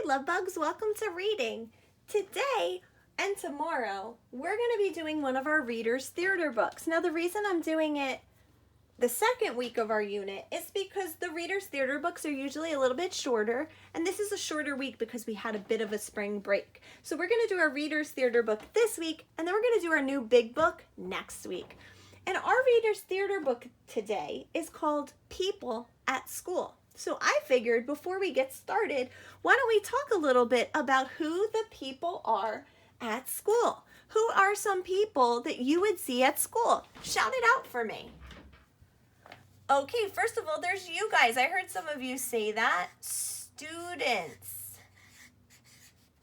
Love Bugs, welcome to reading. Today and tomorrow, we're going to be doing one of our Reader's Theater books. Now, the reason I'm doing it the second week of our unit is because the Reader's Theater books are usually a little bit shorter, and this is a shorter week because we had a bit of a spring break. So we're going to do our Reader's Theater book this week, and then we're going to do our new big book next week. And our Reader's Theater book today is called People at School. So I figured before we get started, why don't we talk a little bit about who the people are at school? Who are some people that you would see at school? Shout it out for me. Okay, first of all, there's you guys. I heard some of you say that. Students,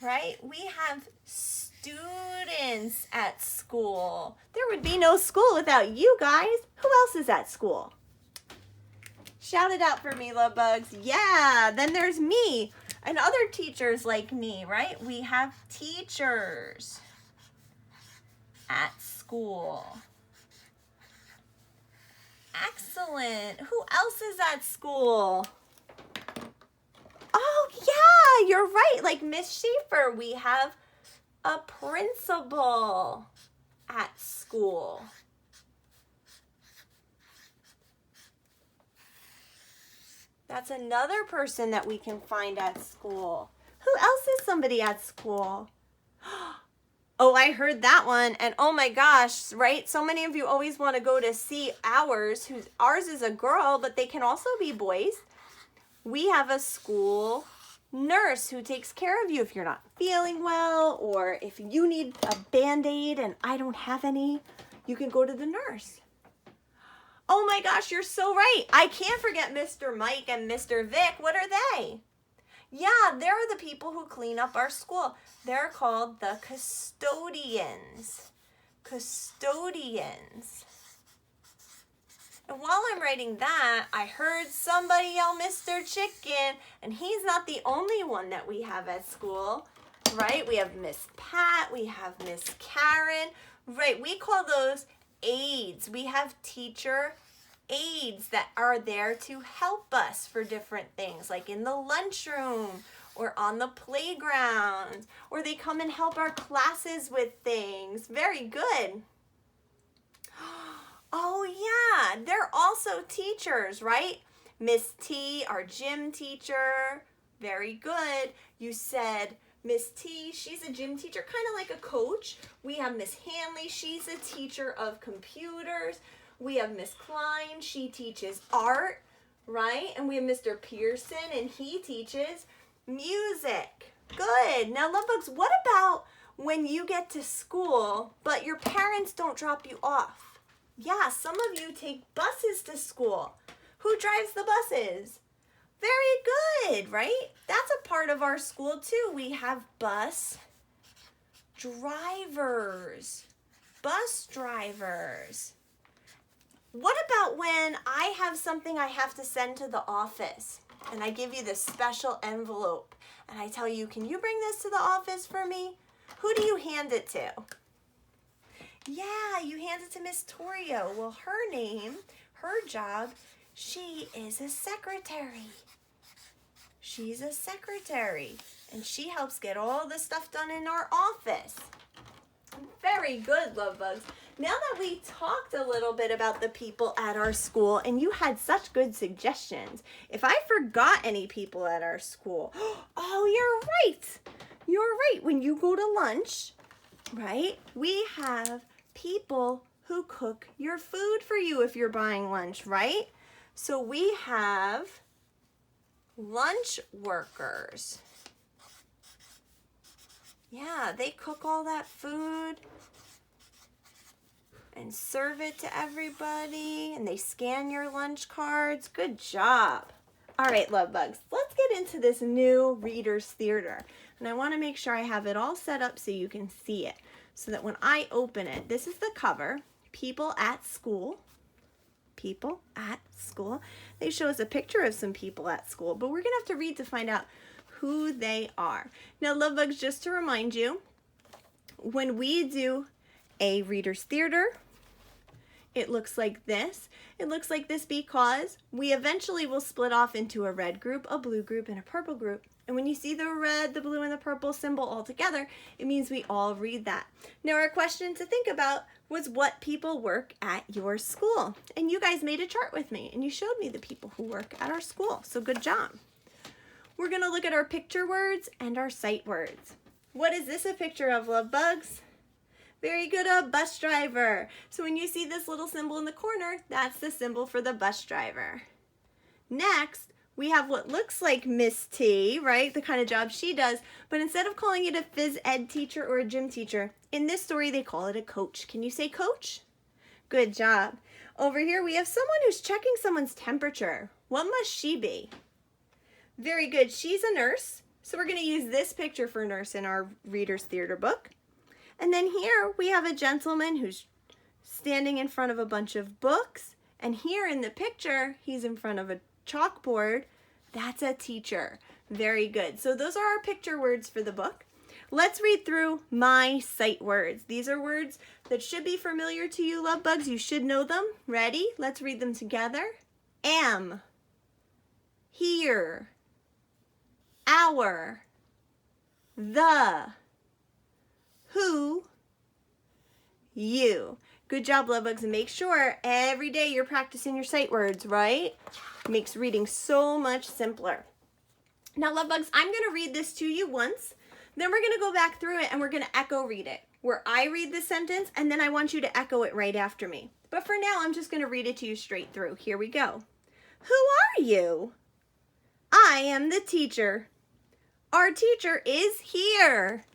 right? We have students at school. There would be no school without you guys. Who else is at school? Shout it out for me, Love Bugs. Yeah, then there's me and other teachers like me, right? We have teachers at school. Excellent. Who else is at school? Oh, yeah, you're right. Like Miss Schaefer, we have a principal at school. That's another person that we can find at school. Who else is somebody at school? Oh, I heard that one. And oh my gosh, right? So many of you always want to go to see ours. Ours is a girl, but they can also be boys. We have a school nurse who takes care of you if you're not feeling well, or if you need a Band-Aid and I don't have any, you can go to the nurse. Oh my gosh, you're so right. I can't forget Mr. Mike and Mr. Vic. What are they? Yeah, they're the people who clean up our school. They're called the custodians. Custodians. And while I'm writing that, I heard somebody yell Mr. Chicken, and he's not the only one that we have at school, right? We have Miss Pat, we have Miss Karen, right? We call those aides. We have teacher aides that are there to help us for different things, like in the lunchroom or on the playground, or they come and help our classes with things. Very good. Oh yeah, they're also teachers, right? Miss T, our gym teacher. Very good. You said Miss T, she's a gym teacher, kind of like a coach. We have Miss Hanley, she's a teacher of computers. We have Miss Klein, she teaches art, right? And we have Mr. Pearson, and he teaches music. Good. Now, Love Bugs, what about when you get to school, but your parents don't drop you off? Yeah, some of you take buses to school. Who drives the buses? Very good, right? That's a part of our school too. We have bus drivers. Bus drivers. What about when I have something I have to send to the office and I give you this special envelope and I tell you, can you bring this to the office for me? Who do you hand it to? Yeah, you hand it to Miss Torio. Well, her name, her job, she is a secretary. She's a secretary, and she helps get all the stuff done in our office. Very good, Love Bugs. Now that we talked a little bit about the people at our school, and you had such good suggestions, if I forgot any people at our school, oh, you're right. You're right. When you go to lunch, right, we have people who cook your food for you if you're buying lunch, right? So we have lunch workers. Yeah, they cook all that food and serve it to everybody, and they scan your lunch cards. Good job. All right, Love Bugs, let's get into this new Reader's Theater. And I want to make sure I have it all set up so you can see it, so that when I open it, this is the cover, People at School. People at School. They show us a picture of some people at school, but we're going to have to read to find out who they are. Now, Love Bugs, just to remind you, when we do a Reader's Theater, it looks like this. It looks like this because we eventually will split off into a red group, a blue group, and a purple group. And when you see the red, the blue, and the purple symbol all together, it means we all read that. Now our question to think about was what people work at your school. And you guys made a chart with me, and you showed me the people who work at our school. So good job. We're going to look at our picture words and our sight words. What is this a picture of, love bugs? Very good, a bus driver. So when you see this little symbol in the corner, that's the symbol for the bus driver. Next, we have what looks like Miss T, right? The kind of job she does, but instead of calling it a phys ed teacher or a gym teacher, in this story they call it a coach. Can you say coach? Good job. Over here we have someone who's checking someone's temperature. What must she be? Very good. She's a nurse. So we're going to use this picture for nurse in our Reader's Theater book. And then here we have a gentleman who's standing in front of a bunch of books. And here in the picture, he's in front of a chalkboard. That's a teacher. Very good. So those are our picture words for the book. Let's read through my sight words. These are words that should be familiar to you, love bugs. You should know them. Ready? Let's read them together. Am, here, our, the, who, you. Good job, love bugs, and make sure every day you're practicing your sight words, right? Makes reading so much simpler. Now, love bugs, I'm going to read this to you once, then we're going to go back through it and we're going to echo read it, where I read the sentence and then I want you to echo it right after me. But for now, I'm just going to read it to you straight through. Here we go. Who are you? I am the teacher. Our teacher is here.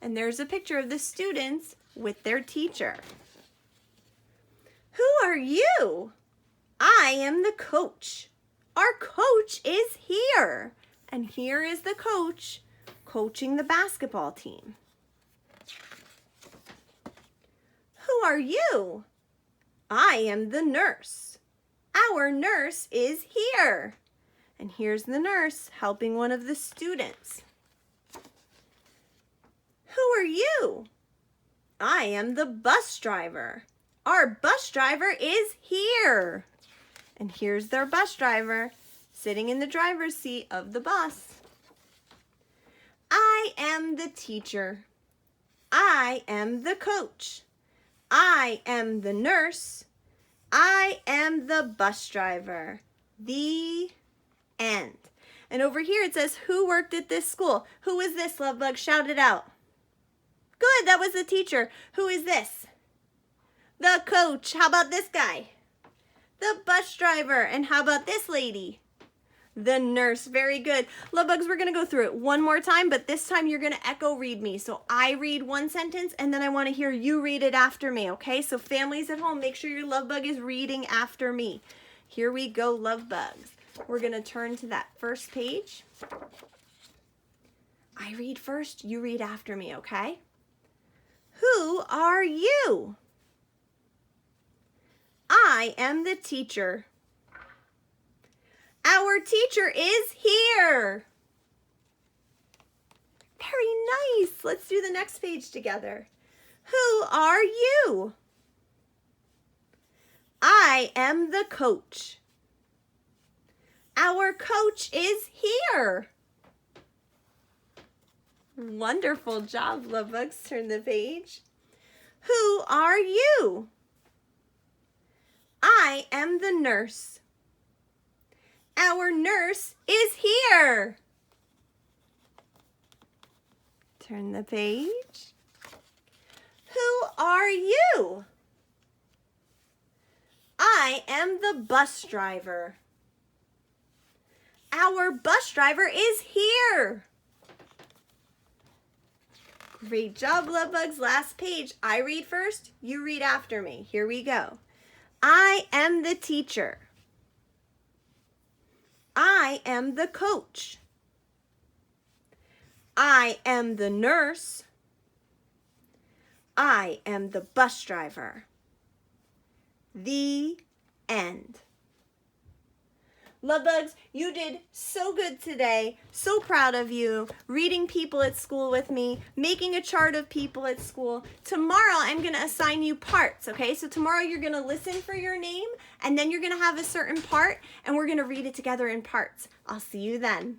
And there's a picture of the students with their teacher. Who are you? I am the coach. Our coach is here. And here is the coach coaching the basketball team. Who are you? I am the nurse. Our nurse is here. And here's the nurse helping one of the students. Who are you? I am the bus driver. Our bus driver is here. And here's their bus driver sitting in the driver's seat of the bus. I am the teacher. I am the coach. I am the nurse. I am the bus driver. The end. And over here it says, who worked at this school? Who is this, love bug? Shout it out. Good, that was the teacher. Who is this? The coach. How about this guy? The bus driver. And how about this lady? The nurse. Very good. Love bugs, we're going to go through it one more time, but this time you're going to echo read me. So I read one sentence and then I want to hear you read it after me, okay? So families at home, make sure your love bug is reading after me. Here we go, love bugs. We're going to turn to that first page. I read first, you read after me, okay? Who are you? I am the teacher. Our teacher is here. Very nice. Let's do the next page together. Who are you? I am the coach. Our coach is here. Wonderful job, love bugs. Turn the page. Who are you? I am the nurse. Our nurse is here. Turn the page. Who are you? I am the bus driver. Our bus driver is here. Great job, love bugs. Last page. I read first, you read after me. Here we go. I am the teacher. I am the coach. I am the nurse. I am the bus driver. The end. Love bugs, you did so good today. So proud of you. Reading people at school with me, making a chart of people at school. Tomorrow I'm going to assign you parts, okay? So tomorrow you're going to listen for your name, and then you're going to have a certain part, and we're going to read it together in parts. I'll see you then.